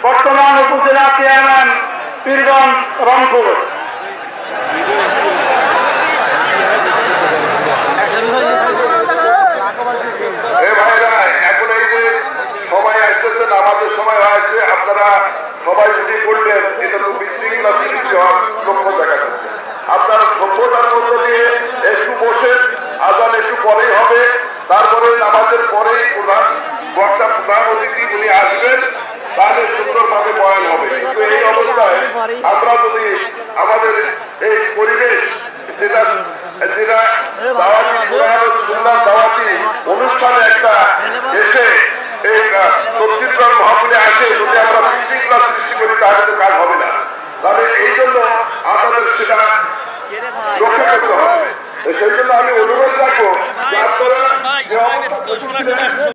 বর্তমান উপজেলা চেয়ারম্যান পীরগঞ্জ রংপুর। এখন এই যে সবাই আসতেছেন, আমাদের সময় হয়েছে, আপনারা সবাই যদি করলেন এটা তো বিশৃঙ্খলা সৃষ্টি হওয়ার লক্ষ্য দেখা যাচ্ছে। আপনারা সভ্যতার মধ্য দিয়ে একটু বসে, আজান একটু পরেই হবে, তারপরে নামাজের পরেই প্রধান অতিথি উনি আসবেন, তাহলে সুন্দরভাবে বয়ান হবে। কিন্তু এই অবস্থায় আমরা যদি আমাদের এই পরিবেশ যেটা অনুষ্ঠানে একটা এসে এই তফসিল মহাপুরে আসে, যদি আমরা বিশৃঙ্খলা সৃষ্টি করি তাহলে তো কাজ হবে না। তাহলে এই জন্য আমাদের সেটা রক্ষা করতে হবে। সেই জন্য আমি অনুরোধ রাখবো যে আপনারা